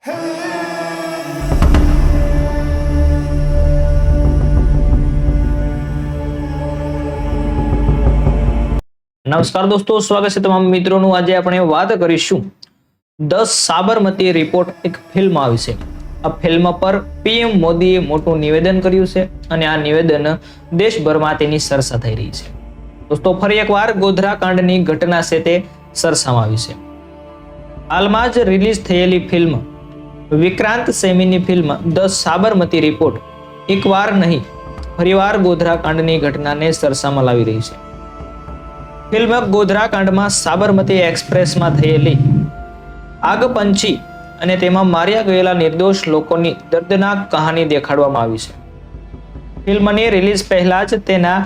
નમસ્કાર દોસ્તો, સ્વાગત છે તમામ મિત્રોનું। આજે આપણે વાત કરીશું 10 સાબરમતી રિપોર્ટ એક ફિલ્મ આવી છે। આ ફિલ્મ પર પીએમ મોદીએ મોટું નિવેદન કર્યું છે અને આ નિવેદન દેશભરમાં તેની ચર્ચા થઈ રહી છે। દોસ્તો, ફરી એકવાર ગોધરા કાંડની ઘટના છે તે ચર્ચામાં આવી છે। હાલમાં જ રિલીઝ થયેલી ફિલ્મ વિક્રાંત સેમીની ફિલ્મ 10 સાબરમતી રિપોર્ટ એકવાર નહીં ફરીવાર ગોધરા કાંડની ઘટનાને ચર્ચામાં લાવી રહી છે। ફિલ્મ ગોધરા કાંડમાં સાબરમતી એક્સપ્રેસમાં થયેલી આગપંછી અને તેમાં માર્યા ગયેલા નિર્દોષ લોકોની દર્દનાક કહાની દેખાડવામાં આવી છે। ફિલ્મની રિલીઝ પહેલા જ તેના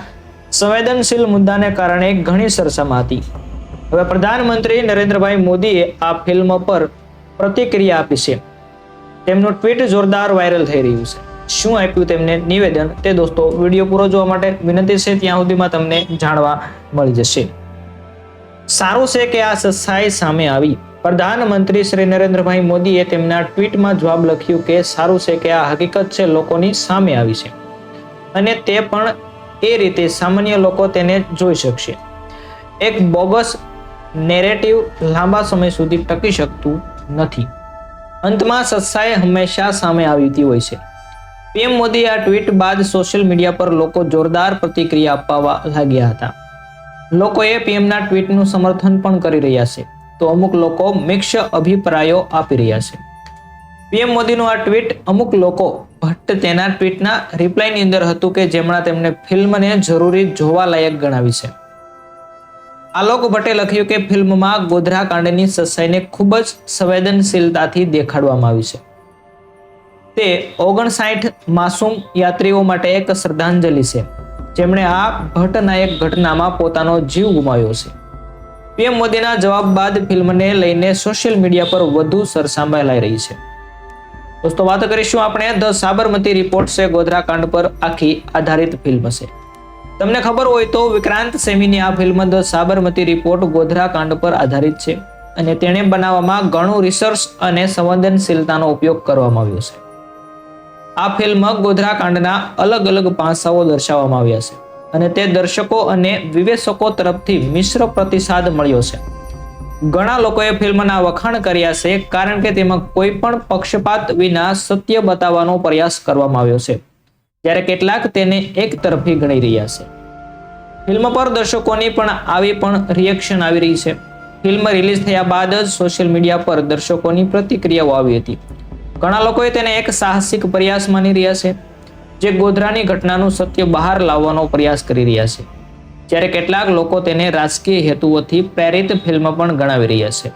સંવેદનશીલ મુદ્દાને કારણે ઘણી ચર્ચામાં હતી। હવે પ્રધાનમંત્રી નરેન્દ્રભાઈ મોદીએ આ ફિલ્મ પર પ્રતિક્રિયા આપી છે। તેમનું ટ્વીટ જોરદાર વાયરલ થઈ રહ્યું છે। શું આપ્યું તેમને નિવેદન તે દોસ્તો વિડીયો પૂરો જોવા માટે વિનંતી છે, ત્યાં સુધીમાં તમને જાણવા મળી જશે। સારું છે કે આ સચ્ચાઈ સામે આવી। પ્રધાનમંત્રી શ્રી નરેન્દ્રભાઈ મોદીએ તેમના ટ્વીટમાં જવાબ લખ્યું કે સારું છે કે આ હકીકત છે લોકોની સામે આવી છે અને તે પણ એ રીતે સામાન્ય લોકો તેને જોઈ શકશે। એક બોગસ નેરેટિવ લાંબા સમય સુધી ટકી શકતું નથી। અંતમાં સચ્ચાઈ હંમેશા સામે આવતી હોય છે। પીએમ મોદીએ આ ટ્વીટ બાદ સોશિયલ મીડિયા પર લોકો જોરદાર પ્રતિક્રિયા આપવા લાગ્યા હતા। લોકોએ પીએમના ટ્વીટનું સમર્થન પણ કરી રહ્યા છે તો અમુક લોકો મિક્સ અભિપ્રાયો આપી રહ્યા છે। પીએમ મોદીનું આ ટ્વીટ અમુક લોકો ભટ્ટ તેના ટ્વીટના રિપ્લાયની અંદર હતું કે જેમણે તેમને ફિલ્મને જરૂરી જોવા લાયક ગણાવી છે। આલોક ભટ્ટે લખ્યું કે ફિલ્મમાં ગોધરા કાંડની સચ્ચાઈને ખૂબ જ સંવેદનશીલતાથી દેખાડવામાં આવી છે। તે 59 માસૂમ યાત્રીઓ માટે એક શ્રદ્ધાંજલિ છે જેમણે આ ભટ્ટનાયક ઘટનામાં પોતાનો જીવ ગુમાવ્યો છે। પીએમ મોદીના જવાબ બાદ ફિલ્મને લઈને સોશિયલ મીડિયા પર વધુ ચર્ચામાં લાઈ રહી છે। દોસ્તો, વાત કરીશું આપણે 10 સાબરમતી રિપોર્ટ છે ગોધરા કાંડ પર આખી આધારિત ફિલ્મ છે। તમને ખબર હોય તો વિક્રાંત સેમીની આ ફિલ્મ 10 સાબરમતી રિપોર્ટ ગોધરા કાંડ પર આધારિત છે અને તેને બનાવવામાં ઘણું રિસર્ચ અને સંવેદનશીલતાનો ઉપયોગ કરવામાં આવ્યો છે। આ ફિલ્મ ગોધરા કાંડના અલગ અલગ પાસાઓ દર્શાવવામાં આવ્યા છે અને તે દર્શકો અને વિવેચકો તરફથી મિશ્ર પ્રતિસાદ મળ્યો છે। ઘણા લોકોએ ફિલ્મના વખાણ કર્યા છે કારણ કે તેમાં કોઈ પણ પક્ષપાત વિના સત્ય બતાવવાનો પ્રયાસ કરવામાં આવ્યો છે, જ્યારે કેટલાક તેને એક તરફી ગણી રહ્યા છે। ફિલ્મ પર દર્શકોની પણ રિએક્શન આવી રહી છે। ફિલ્મ રિલીઝ થયા બાદ જ સોશિયલ મીડિયા પર દર્શકોની પ્રતિક્રિયાઓ આવી હતી। ઘણા લોકોએ તેને એક સાહસિક પ્રયાસ માની રહ્યા છે જે ગોધરાની ઘટનાનું સત્ય બહાર લાવવાનો પ્રયાસ કરી રહ્યા છે, જ્યારે કેટલાક લોકો તેને રાજકીય હેતુઓથી પ્રેરિત ફિલ્મ પણ ગણાવી રહ્યા છે।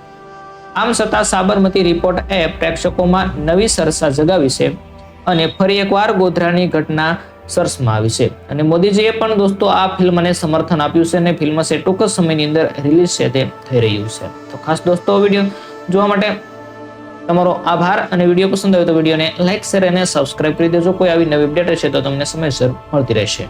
આમ છતાં સાબરમતી રિપોર્ટ એ પ્રેક્ષકોમાં નવી ચર્ચા જગાવી છે અને ફરી એકવાર ગોધરાની ઘટના ચર્ચામાં આવી છે અને મોદીજીએ પણ દોસ્તો આ ફિલ્મને સમર્થન આપ્યું છે અને ફિલ્મ છે ટૂંક સમયની અંદર રિલીઝ છે તે થઈ રહ્યું છે। તો ખાસ દોસ્તો વિડીયો જોવા માટે તમારો આભાર અને વિડીયો પસંદ આવ્યો તો વિડીયોને લાઈક, શેર અને સબસ્ક્રાઇબ કરી દેજો। કોઈ આવી નવી અપડેટ હશે તો તમને સમયસર મળતી રહેશે।